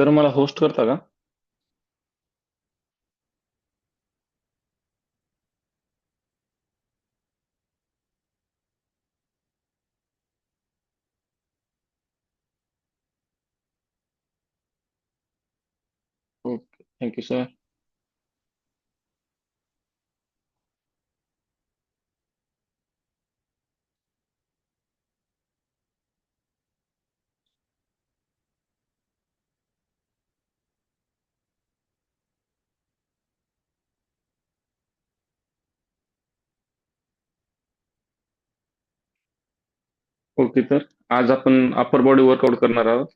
Sir मला host करता का? Okay, thank you sir. ओके तर आज आपण अप्पर बॉडी वर्कआउट करणार आहोत.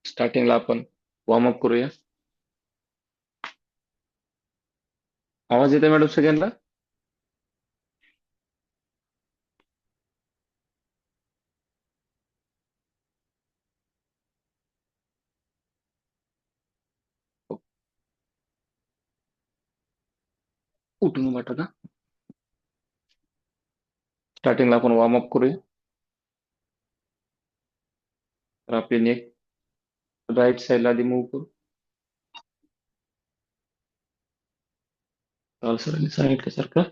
स्टार्टिंगला आपण वॉर्मअप करूया. आवाज येते मॅडम सगळ्यांना? उठून उभा का? स्टार्टिंगला आपण वॉर्मअप करूया. तर आपली नेक राईट साईडला आधी मूव्ह करू. सरांनी सांगितलं सारखं.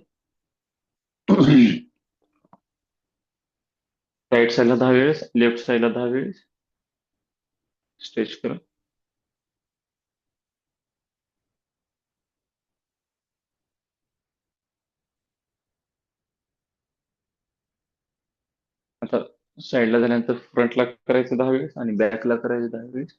राईट साईडला 10 वेळेस, लेफ्ट साईडला 10 वेळेस स्ट्रेच करा. आता साईडला झाल्यानंतर फ्रंटला करायचं 10 वेळेस आणि बॅकला करायचं 10 वेळेस.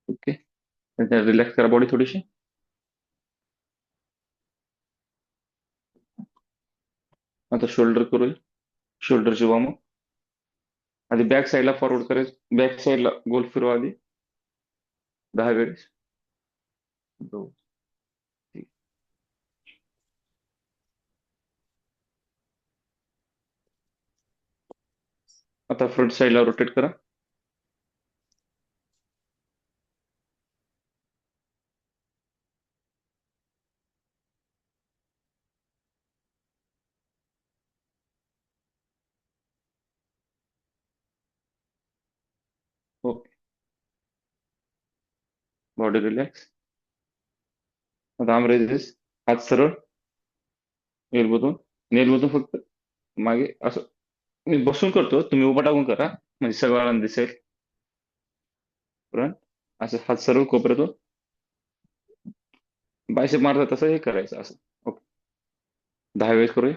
ओके, रिलॅक्स करा बॉडी थोडीशी. आता शोल्डर करूया. शोल्डरची वॉर्मअप. आधी बॅक साईडला फॉरवर्ड करायचं, बॅक साईडला गोल फिरवा आधी 10 वेळेस. 2, 3. आता फ्रंट साईडला रोटेट करा. Okay, body relax. आता आर्म रेझेस. हात सरळ, नेल बदून फक्त मागे असं. मी बसून करतो, तुम्ही उभा टाकून करा म्हणजे सगळ्यांना दिसेल. फ्रंट असं हात सरळ कोपऱ्यातून बायसेप मारतात तसं हे करायचं असं. ओके, 10 वेळेस करूया.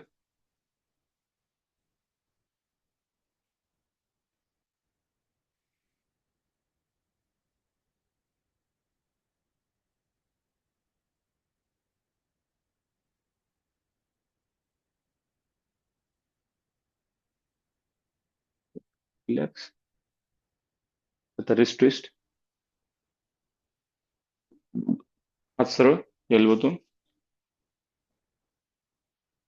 रिलॅक्स. आता रिस्ट ट्विस्ट. हात सरळ एल्बोतून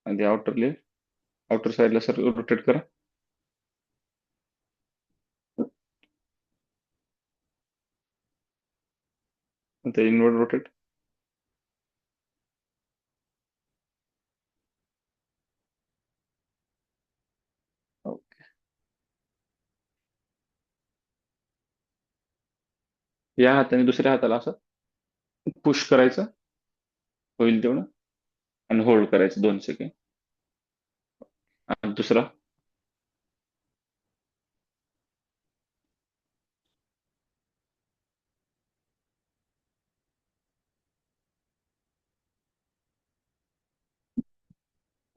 आणि आउटर साईडला सर रोटेट करा. आता इनवर्ड रोटेट. या हाताने दुसऱ्या हाताला असं पुश करायचं होईल तेवढं आणि होल्ड करायचं 2 सेकंड. आणि दुसरा.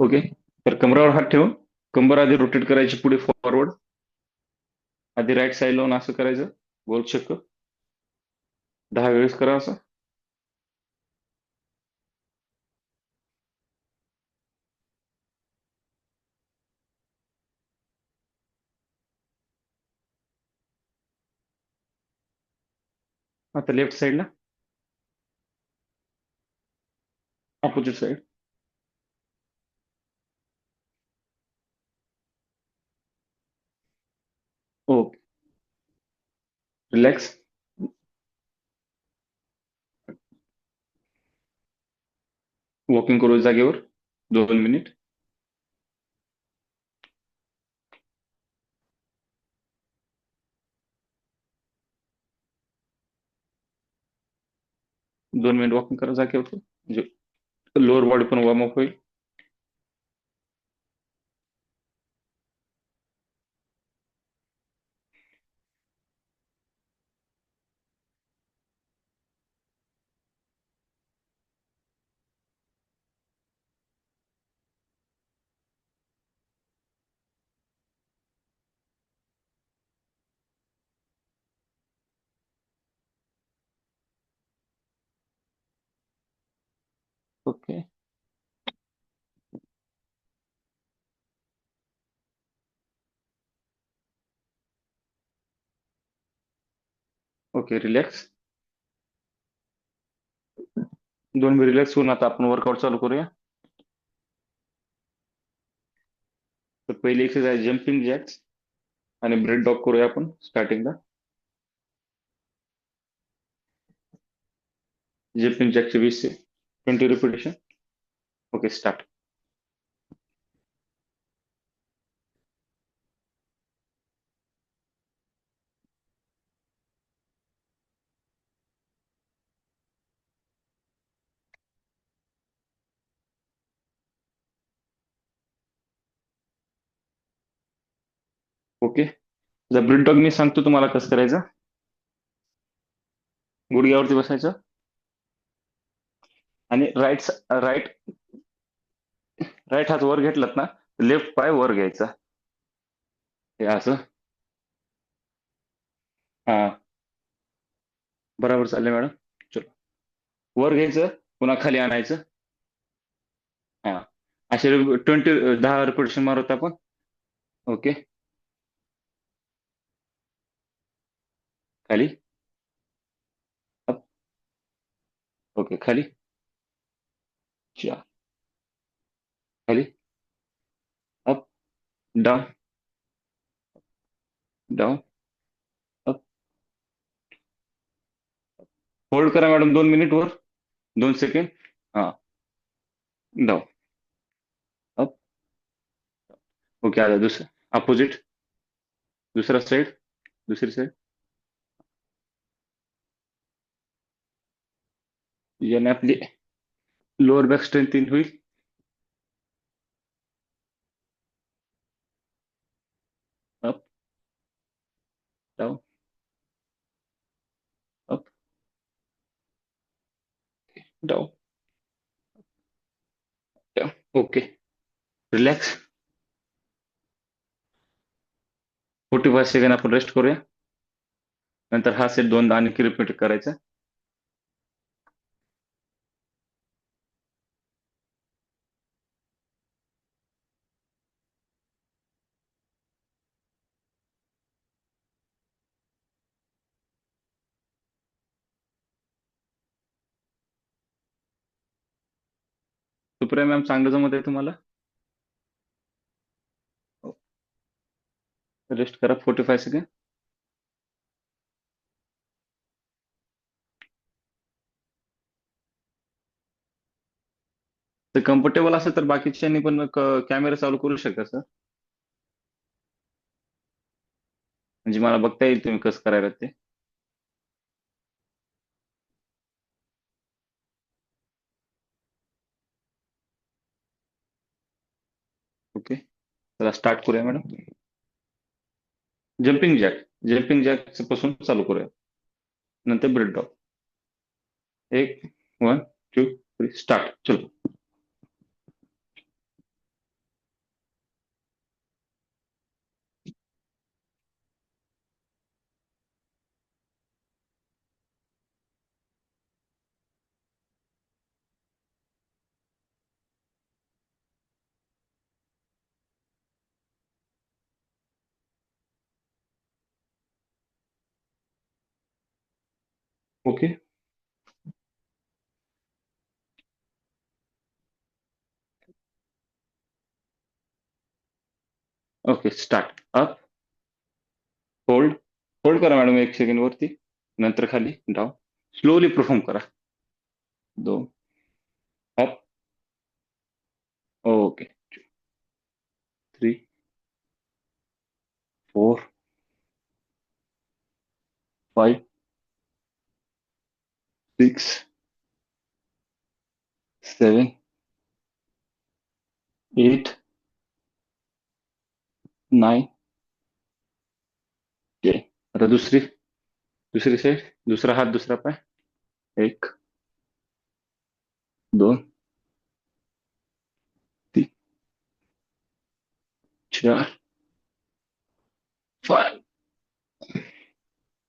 ओके, तर कमरावर हात ठेवून कंबर आधी रोटेट करायची पुढे फॉरवर्ड. आधी राईट साईड लावून असं करायचं गोल चक्कर. 10 वेळेस करा असं. आता लेफ्ट साईडला अपोजिट साईड. रिलॅक्स. वॉकिंग करू जागेवर 2 मिनिट. 2 मिनिट वॉकिंग करा जागेवर, म्हणजे लोअर बॉडी पण वॉर्मअप होईल. Okay. Okay, relax. 2 minute relax होऊन आता आपण वर्कआउट चालू करूया. तर पहिली एक्सरसाइज जम्पिंग जॅक्स आणि ब्रेड डॉग करूया आपण स्टार्टिंगला. जम्पिंग जॅकचे 20 रिपिटेशन. Okay, start. ओके. जर ब्रेड डॉग मी सांगतो तुम्हाला कसं करायचं. गुडघ्यावरती बसायचं आणि राईट राईट हात वर घेतलात ना, लेफ्ट पाय वर घ्यायचा. हे असं. हा, बरोबर चाललंय मॅडम. चलो, वर घ्यायचं, पुन्हा खाली आणायचं. हा, असे 10 रिपिटेशन मारत आपण. ओके. खाली. अप. ओके, खाली. चा- खाली. Up. Down. Down. Up. Hold करा मॅडम 2 मिनिट वर. 2 सेकंड. हा. डाऊन. अप. ओके, आता दुसरं अपोजिट. दुसरा साईड. दुसरी साईड. याने आपली लोअर बॅक स्ट्रेंथ इन होईल. Up. Down. Up. Down. Down. Okay, relax. 45 second आपण रेस्ट करूया. नंतर हा सेट दोनदा आणखी रिपीट करायचा. सुप्रिया मॅम, चांगलं जमत आहे तुम्हाला? रेस्ट करा 45 सेकंड. तर कम्फर्टेबल असेल तर बाकीच्यांनी पण कॅमेरा चालू करू शकता सर. म्हणजे मला बघता येईल तुम्ही कसं करायला ते. ओके, चला स्टार्ट करूया मॅडम. जम्पिंग जॅक पासून चालू करूया. नंतर ब्रेड ड्रॉप. 1, 1, 2, 3 स्टार्ट. चलो. Okay. Okay, start. Up. Hold. Hold करा मॅडम 1 सेकंड वरती, नंतर खाली डाऊन. स्लोली परफॉर्म करा. 2, अप. ओके. 3, 4, 5, 6, 7, 8, 9, 10. आता दुसरी दुसरी साईड, दुसरा हात, दुसरा पाय. 1, 2, 3, 4, 5,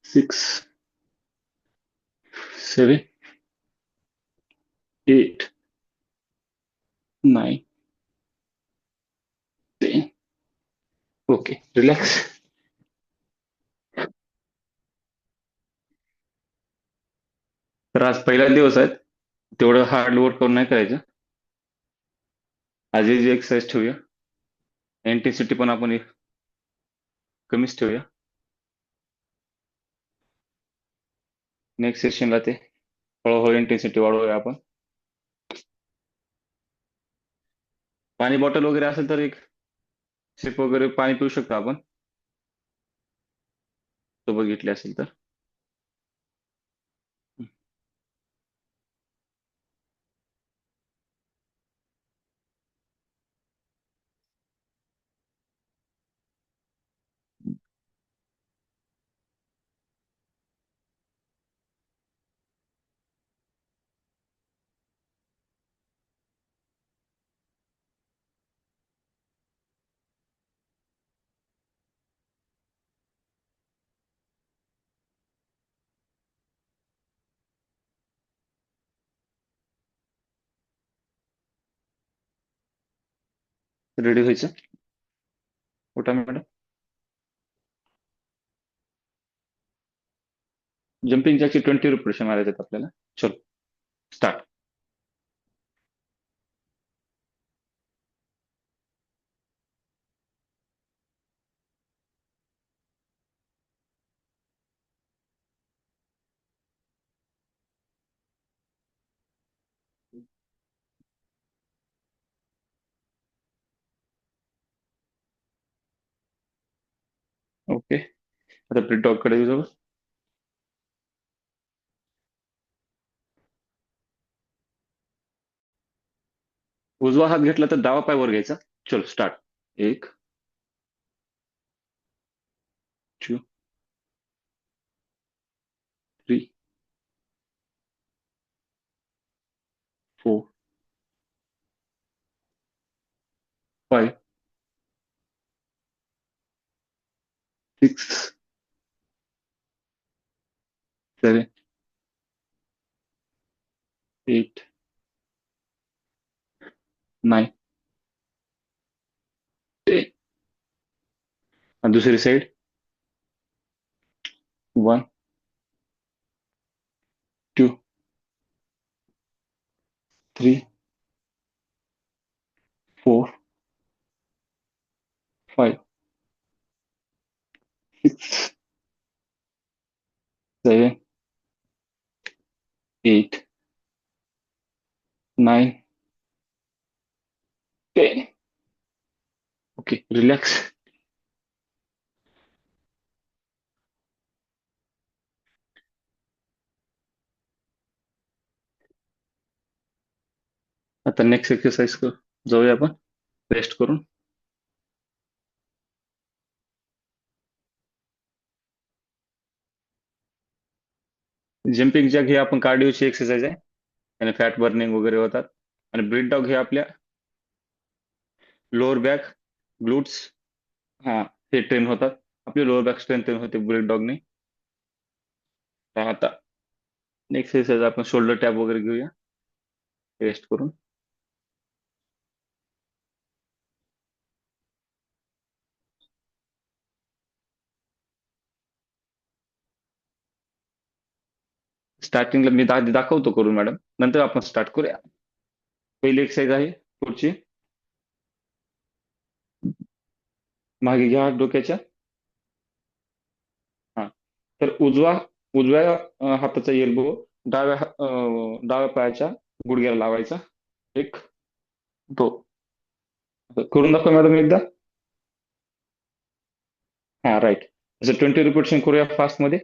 6, 7, 8, 9, 10. Okay, relax. तर आज पहिला दिवस आहे, तेवढं हार्ड वर्क करून नाही करायचं. आज जी एक्सरसाइज ठेवूया, इंटेन्सिटी पण आपण कमीच ठेवूया. नेक्स्ट सेशनला ते हळूहळू इंटेन्सिटी वाढवूया आपण. पाणी बॉटल वगैरे असेल तर एक सिप वगैरे पाणी पिऊ शकतो आपण, तो बघितले असेल तर. रेडी व्हायचं. उठा मॅडम. जम्पिंग जॅकचे 20 रिपिटेशन मारायचे आहेत आपल्याला. चलो, स्टार्ट. ओके, आता ब्रेड डॉग कडे जाऊ. उजवा हात घेतला तर डावा पाय वर घ्यायचा. चलो, स्टार्ट. 1, 2, 3, 4, 5, 6, 7, 8, 9, 10. आणि दुसरी साईड. 1, 2, 3, 4, 5, 6, 7, 8, 9, 10. Okay, relax. आता नेक्स्ट एक्सरसाइज जाऊया आपण, रेस्ट करून. जम्पिंग जॅक हे आपण कार्डिओची एक्सरसाइज आहे, आणि फॅट बर्निंग वगैरे होतात. आणि ब्रीथ डॉग हे आपल्या लोअर बॅक, ग्लूट्स, हा, हे ट्रेन होतात. आपली लोअर बॅक स्ट्रेंथ होते ब्रीथ डॉगने. आता नेक्स्ट एक्सरसाइज आपण शोल्डर टॅप वगैरे घेऊया, रेस्ट करून. स्टार्टिंगला मी दाखवतो करून मॅडम, नंतर आपण स्टार्ट करूया. पहिली एक्सरसाइज आहे पुढची. मागे घ्या हात डोक्याच्या. हा, तर उजव्या हाताचा एल्बो डाव्या पायाच्या गुडघ्याला लावायचा. एक, तो करून दाखवा मॅडम एकदा. हा राईट. असं 20 रिपिटेशन करूया फास्ट मध्ये.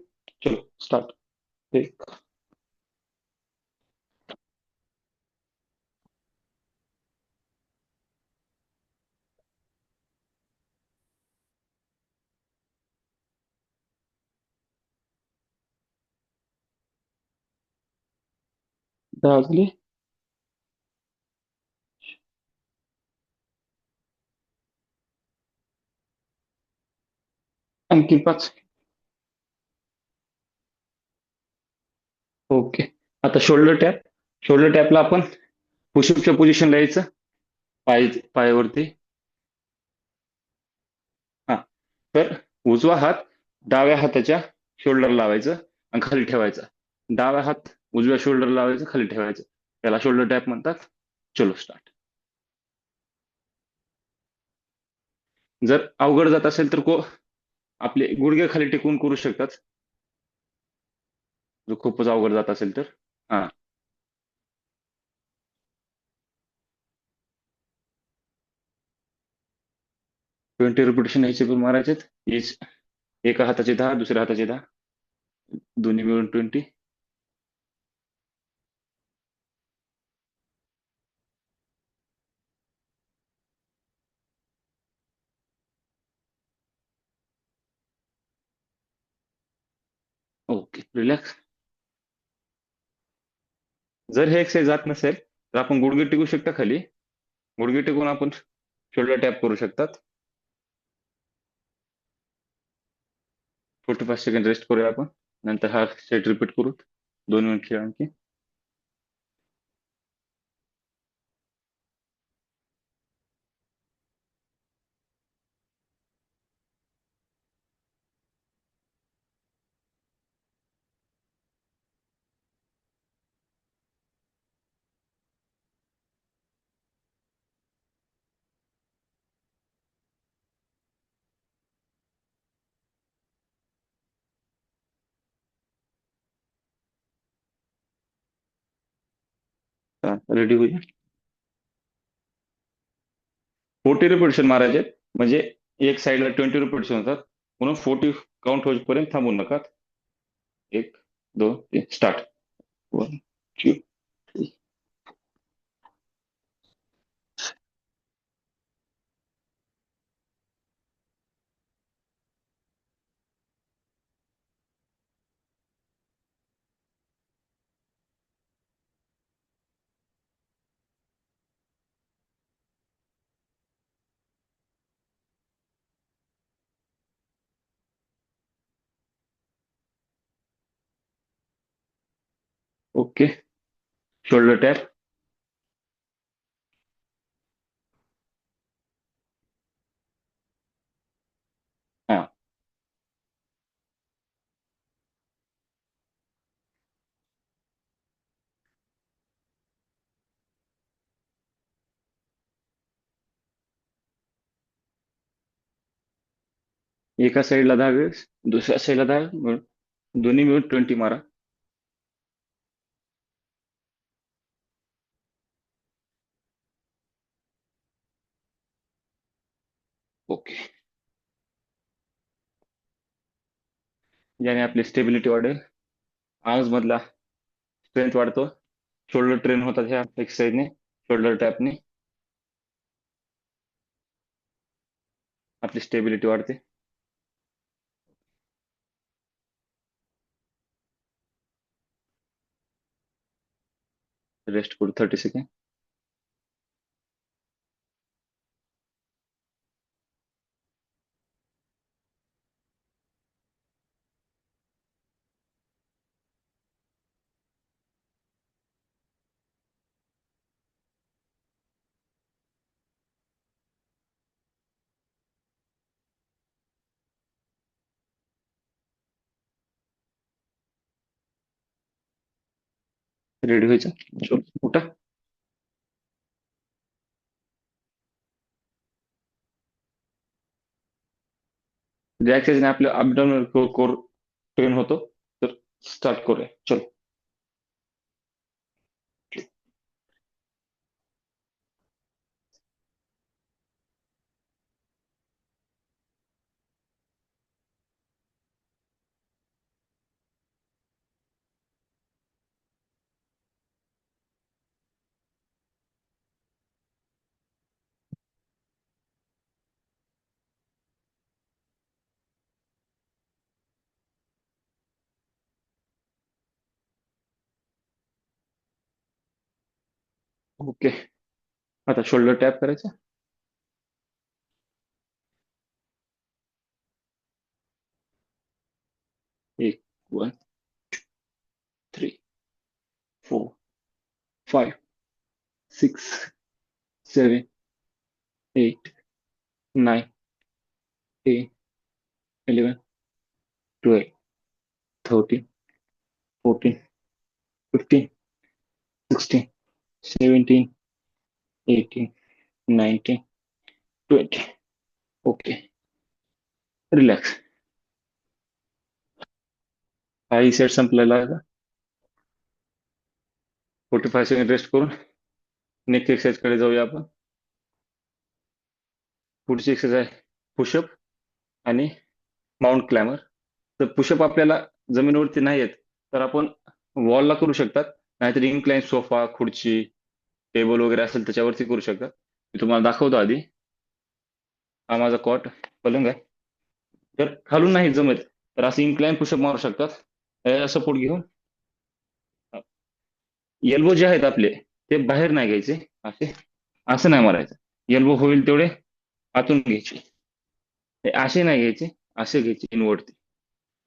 चलो स्टार्ट. एक, 10 वाजले. आणखी 5. ओके. आता शोल्डर टॅप. शोल्डर टॅपला आपण पुशअपच्या पोझिशनला यायचं. पायावरती. हा. तर उजवा हात डाव्या हाताच्या शोल्डर लावायचं आणि खाली ठेवायचा. डावा हात उजव्या शोल्डर लावायचं, खाली ठेवायचं. त्याला शोल्डर टॅप म्हणतात. चलो स्टार्ट. जर अवघड जात असेल तर आपले गुडघे खाली टेकवून करू शकतात. जर खूपच अवघड जात असेल तर. हा. 20 रिपिटेशन यायचे पण मारायचे. एका हाताचे 10, दुसऱ्या हाताचे 10, दोन्ही मिळून 20. Okay, relax. जर हे एक्सरसाइज जात नसेल तर आपण गुडघे टेकू शकता खाली. गुडघे टेकून आपण शोल्डर टॅप करू शकतात. 45 सेकंड रेस्ट करूया आपण. नंतर हा सेट रिपीट करू. 2 मिनिट खेळ आणखी. रेडी होऊया. 40 रिपिटेशन मारायचे. म्हणजे एक साइडला 20 रिपिटेशन होतात. म्हणून 40 काउंट होईपर्यंत थांबू नका. एक, दोन, तीन, स्टार्ट. 1, 2. ओके. Shoulder tap. हा. एका साइडला 10 वेळेस, दुसऱ्या साइडला 10, दोन्ही मिळून 20 मारा. ओके. ज्याने आपली स्टेबिलिटी वाढेल, आर्म्स मधला स्ट्रेंथ वाढतो. शोल्डर ट्रेन होतात ह्या एक्सरसाइजने, शोल्डर टॅपने. आपली स्टेबिलिटी वाढते. रेस्ट करू 30 सेकंड. रेडी व्हायचं. चल उठा. ज्या एक्सरसाइजने आपलं अपडाऊन कोर ट्रेन होतो. तर स्टार्ट करूया, चलो. ओके, आता शोल्डर टॅप करायचं. 1, 2, 3, 4, 5, 6, 7, 8, 9, 10, 11, 12, 13, 14, 15, 16, 17, 18, 19, 20. Okay, relax. काही सेट संपलेला आहे. 45 सेकंड रेस्ट करून नेक एक्सरसाइज कडे जाऊया आपण. पुढची एक्सरसाइज आहे पुशअप आणि माउंट क्लाइंबर. तर पुशअप आपल्याला जमिनीवरती नाही येत, तर आपण वॉलला करू शकतात, नाहीतर इनक्लाइन सोफा, खुर्ची, टेबल वगैरे असेल त्याच्यावरती करू शकतात. मी तुम्हाला दाखवतो आधी. हा माझा कॉट, पलंग आहे. तर खालून नाही जमत तर असं इनक्लाइन पुशअप मारू शकतात, सपोर्ट घेऊन. एल्बो जे आहेत आपले ते बाहेर नाही घ्यायचे, असे असं नाही मारायचं. एल्बो होईल तेवढे आतून घ्यायचे. हे असे नाही घ्यायचे, असे घ्यायचे इनवरती,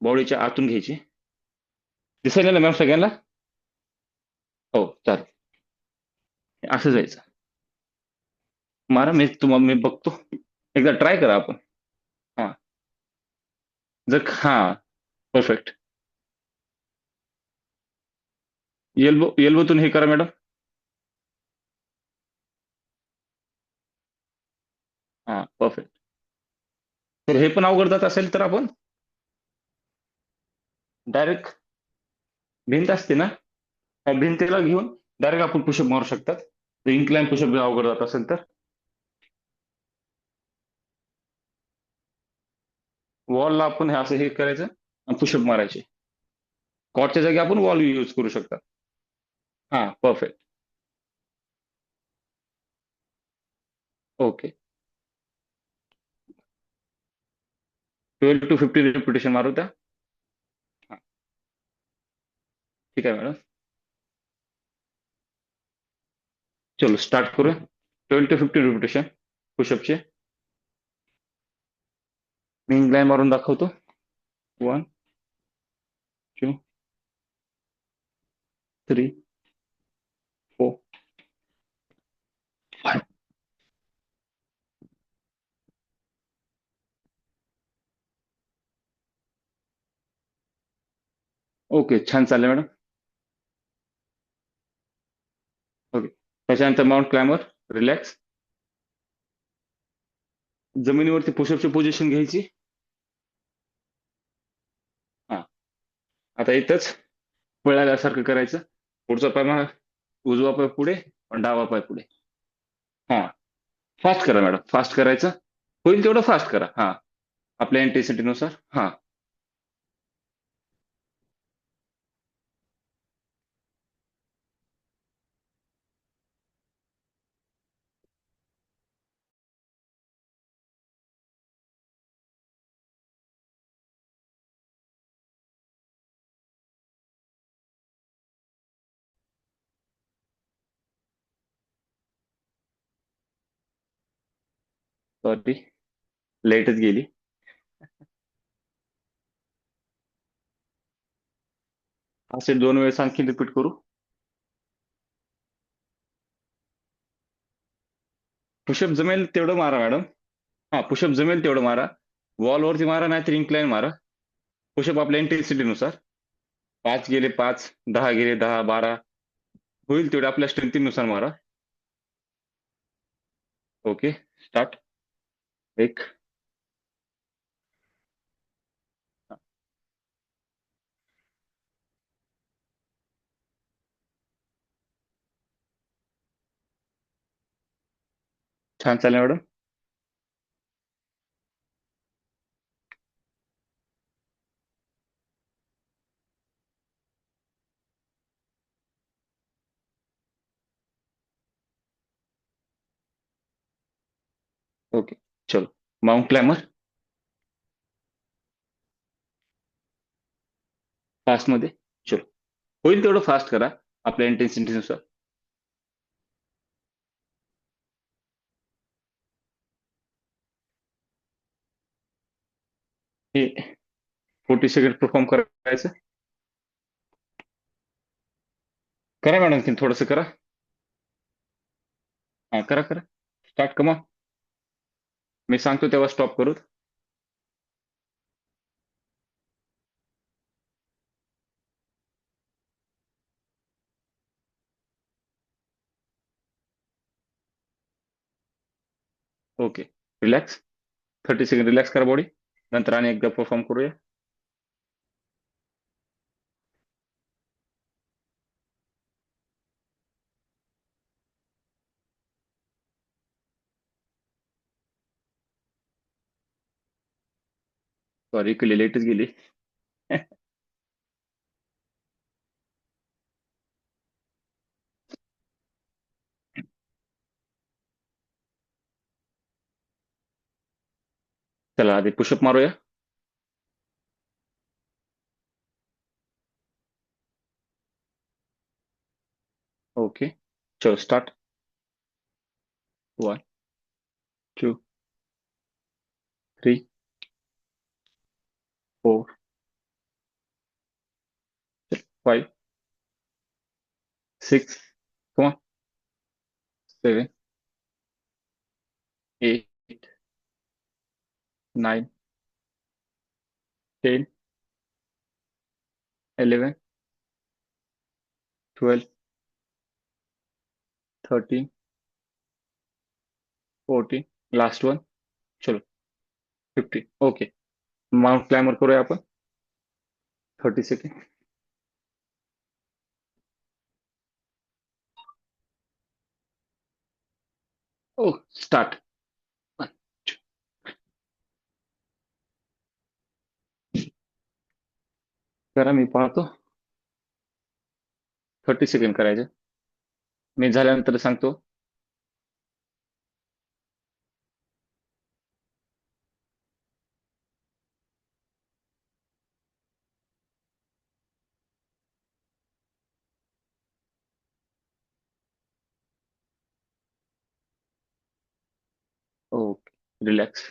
बॉडीच्या आतून घ्यायचे. दिसायला ना मॅम सगळ्यांना? हो, चालेल. असं जायचं. मारा, मी बघतो. एकदा ट्राय करा आपण. हा, जर हा, परफेक्ट. एल्बोतून हे करा मॅडम. हा, परफेक्ट. तर हे पण अवघड जात असेल तर आपण डायरेक्ट भिंत असते ना, त्या भिंतीला घेऊन डायरेक्ट आपण पुशअप मारू शकतात. इन्क्लाइन पुशअप अवघड जात असेल तर वॉलला आपण हे असं हे करायचं आणि पुशअप मारायचे. कॉटच्या जागी आपण वॉल यूज करू शकतात. हा, परफेक्ट. ओके, 12 to 15 रिपिटेशन मारू त्या. हा, ठीक आहे मॅडम. चलो स्टार्ट करूया. 12 to 15 रिपिटेशन पुशअपचे. मी इन्क्लाइन मारून दाखवतो. 1, 2, 3, 4, 5. ओके, छान चाललंय मॅडम. ओके, त्याच्यानंतर माउंट क्लाइंबर. रिलॅक्स. जमिनीवरती पुशअपची पोझिशन घ्यायची. हा, आता इथंच पळाल्यासारखं करायचं. पुढचा पाय मागा, उजवा पाय पुढे आणि डावा पाय पुढे. हा, फास्ट करा मॅडम, फास्ट करायचं. होईल तेवढं फास्ट करा. हा, आपल्या इंटेन्सिटीनुसार. हा, सॉरी, लेटच गेली. असे 2 वेळेस आणखी रिपीट करू. पुशअप जमेल तेवढं मारा मॅडम. हा, पुशअप जमेल तेवढं मारा. वॉलवरती मारा, नाहीतर इन्क्लाइन मारा. पुशअप आपल्या इंटेन्सिटीनुसार. 5 गेले 5, 10 गेले 10, 12. होईल तेवढे आपल्या स्ट्रेंथनुसार मारा. Okay, start. एक, छान चालेल मॅडम. ओके, चलो. माउंट क्लायमर फास्ट मध्ये. चलो, होईल तेवढं फास्ट करा आपल्या इंटेन्सिटीनुसार. हे 40 सेकंड परफॉर्म करायचं. करा मॅडम, आणखी थोडंसं करा. हा, करा करा. स्टार्ट, कमा. मी सांगतो तेव्हा स्टॉप करू. Okay, relax. 30 सेकंड रिलॅक्स करा बॉडी. नंतर आणि एकदा परफॉर्म करूया. सॉरी, केली लेटच गेली. चला आधी पुशअप मारूया. ओके, चलो start. 1, 2, 3, 4, 5, 6, come on, 7, 8, 9, 10, 11, 12, 13, 14, last one. चलो, 15. ओके, माउंट क्लाइंबर करूया आपण. 30 सेकंड. ओ, स्टार्ट. करा, मी पाहतो. 30 सेकंड करायचे. मी झाल्यानंतर सांगतो. Okay, relax.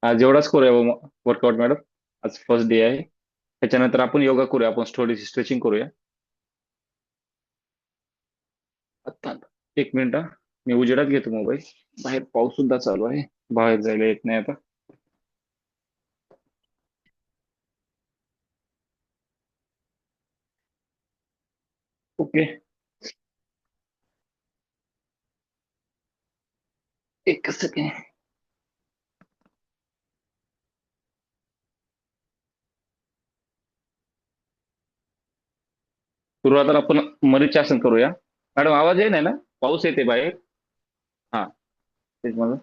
आज एवढाच करूया वर्कआउट मॅडम. आज फर्स्ट डे आहे. त्याच्यानंतर आपण योगा करूया, आपण थोडीशी स्ट्रेचिंग करूया. आता 1 मिनिट हा. मी उजेडात घेतो मोबाईल. बाहेर पाऊस सुद्धा चालू आहे. बाहेर जायला येत नाही आता. ओके, एक सेकंड. सुरुवातीला आपण मरीचासन करूया. मॅडम, आवाज येत नाही ना? पाऊस येते बाहेर. हा, तेच मला.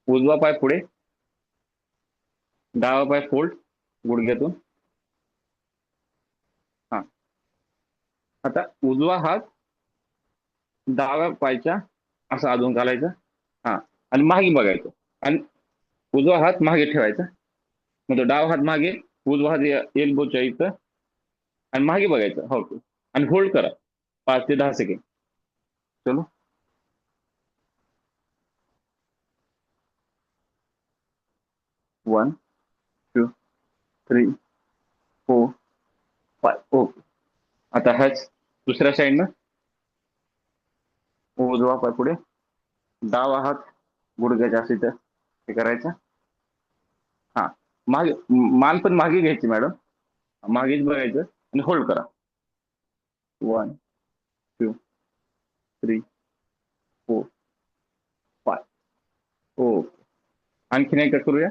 उजवा पाय पुढे, डावा पाय फोल्ड गुडघ्यातून. हा, आता उजवा हात डाव्या पायच्या असा अजून घालायचा. हा, आणि मागे बघायचं. आणि उजवा हात मागे ठेवायचा. मग तो डावा हात मागे, उजवा हात एल्बोच्या इथं, आणि मागे बघायचं. हो, आणि होल्ड करा 5 ते 10 सेकंड. चलो. 1, 2, 3, 4, 5. ओके. आता ह्याच दुसऱ्या साईडनं उजवा पाय पुढे, डावा हात गुडघ्याच्या असं इथं हे करायचा. हा, मागे मान पण मागे घ्यायची मॅडम. मागेच बघायचं आणि होल्ड करा. 1, 2, 3, 4, 5. हो, आणखीन एकदा करूया.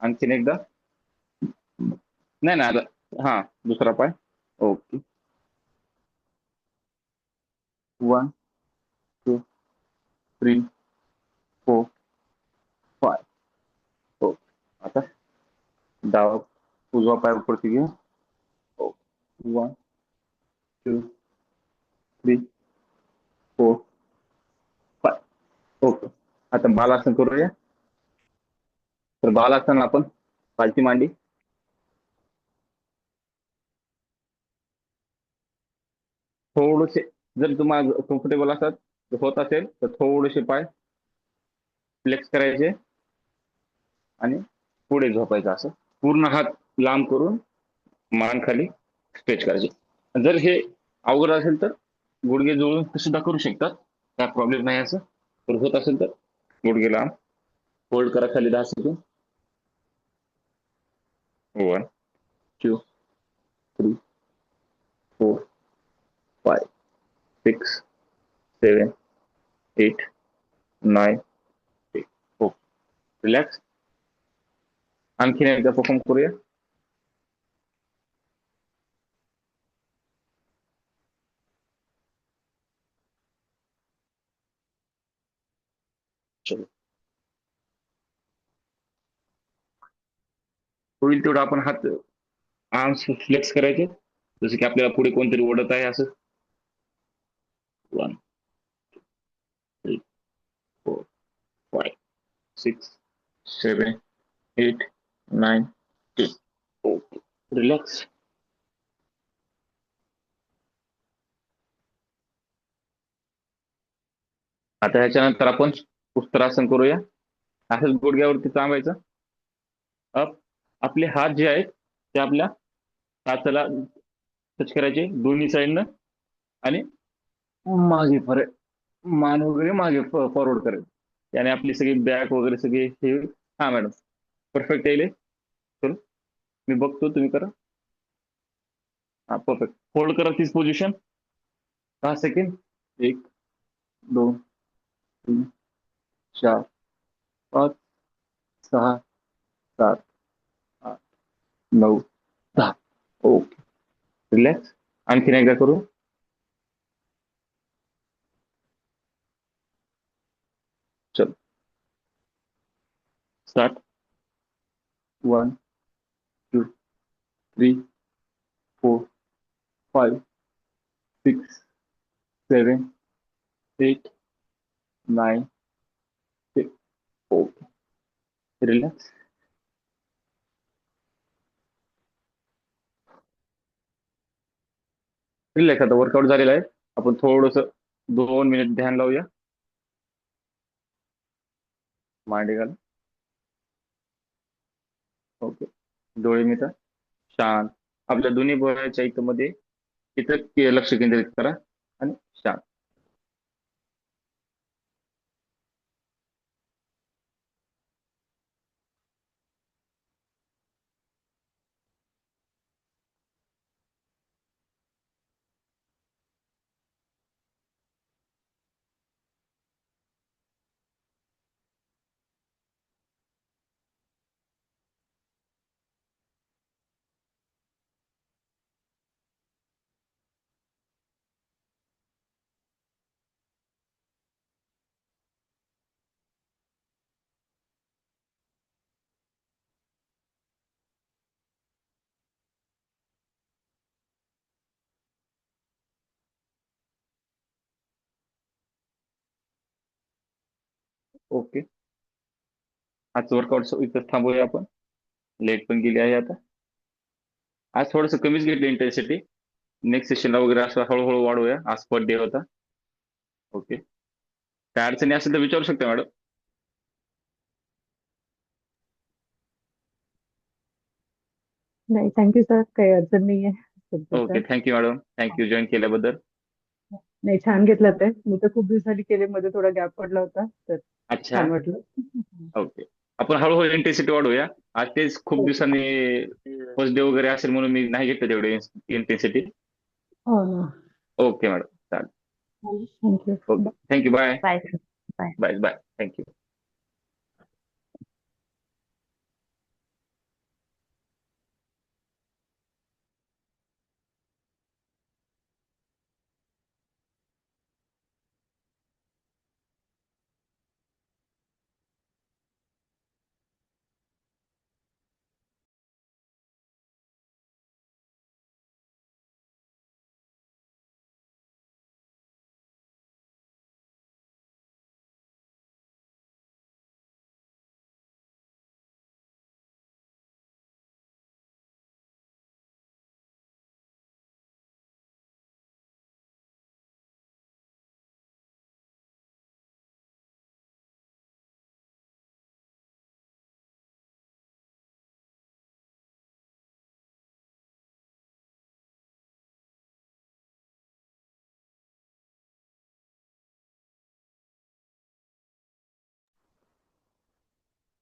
आणखीन एकदा. नाही नाही, आता हाँ, दूसरा पाय. ओके. 1, 2, 3, 4, 5. ओके. आता डावा उजवा पाय वरती घ्या. ओके. 1, 2, 3, 4, 5. ओके. आता बालासन करूया. तर बालासन आपण पालथी मांडी. थोडेसे जर तुम्हाला कम्फर्टेबल असतात होत असेल तर थोडेसे पाय फ्लेक्स करायचे आणि पुढे झोपायचं असं. पूर्ण हात लांब करून मान खाली स्ट्रेच करायचे. जर हे अवघड असेल तर गुडघे जुळून सुद्धा करू शकतात, काय प्रॉब्लेम नाही. असं तर होत असेल तर गुडघे लांब होल्ड करा खाली 10 सेकंड. 1, 2, 3, 4, 5, 6, 7, 8, 9. हो. रिलॅक्स. आणखीन एकदा परफॉर्म करूया. चलो. होईल तेवढं आपण हात आर्म्स फ्लेक्स करायचे, जसं की आपल्याला पुढे कोणतरी ओढत आहे असं. 1, 3, 4, 5, 6, 7, 8, 9, 10. ओके. रिलॅक्स. आता ह्याच्यानंतर आपण उत्तरासन करूया. असंच गुडघ्यावरती थांबायचं. अप. आपले हात जे आहेत ते आपल्या हाताला टच करायचे दोन्ही साईडनं आणि मागे मान वगैरे मागे फॉरवर्ड करायचं. त्याने आपली सगळी बॅक वगैरे सगळी हे. हा मॅडम, परफेक्ट येईल. चलो, मी बघतो, तुम्ही करा. हा, परफेक्ट. होल्ड करा तीच पोझिशन 10 सेकंड. 1, 2, 3, 4, 5, 6, 7, 8, 9, 10. ओके. रिलॅक्स. आणखीन एकदा करू. चल, स्टार्ट. 1, 2, 3, 4, 5, 6, 7, 8, 9, 10. ओके. रिलॅक्स. रिलॅक्स. आता वर्कआउट झालेला आहे. आपण थोडस 2 मिनिट ध्यान लावूया. मांडी घाल. ओके. डोळे मिटा. शांत. आपल्या दोन्ही डोळ्याच्या इथं मध्ये इथं लक्ष केंद्रित करा आणि शांत. ओके. आज वर्कआउट इथं थांबूया आपण. लेट पण गेली आहे आता. आज थोडंसं कमीच घेतलं इंटेन्सिटी. नेक्स्ट सेशनला वगैरे असं हळूहळू वाढवूया. आज पर डे होता. ओके. काय अडचणी असेल तर विचारू शकता मॅडम. नाही, थँक्यू सर, काही अडचण नाहीये सध्या तर. Okay. Thank you madam. Thank you join केल्याबद्दल. नाही, छान घेतलं ते. मी तर खूप दिवसांनी केले, मध्ये थोडा गॅप पडला होता, तर अच्छा. छान वाटलं. ओके. आपण हळूहळू इंटेन्सिटी वाढवूया. आज तेच खूप ओके. दिवसांनी फर्स्ट डे वगैरे असेल म्हणून मी नाही घेतलं तेवढे इंटेन्सिटी. हो ना. Okay madam. चालेल. Thank you. Okay. Thank you. Bye. Bye. Bye. Bye. Bye. Thank you.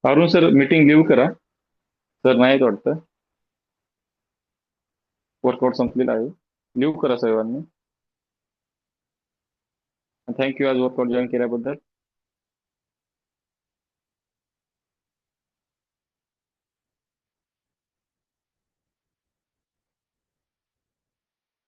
Arun sir meeting leave करा. सर नाहीत वाटतं. वर्कआउट संपलेला आहे. लिव्ह करा सर्वांनी. थँक्यू आज वर्कआउट जॉईन केल्याबद्दल.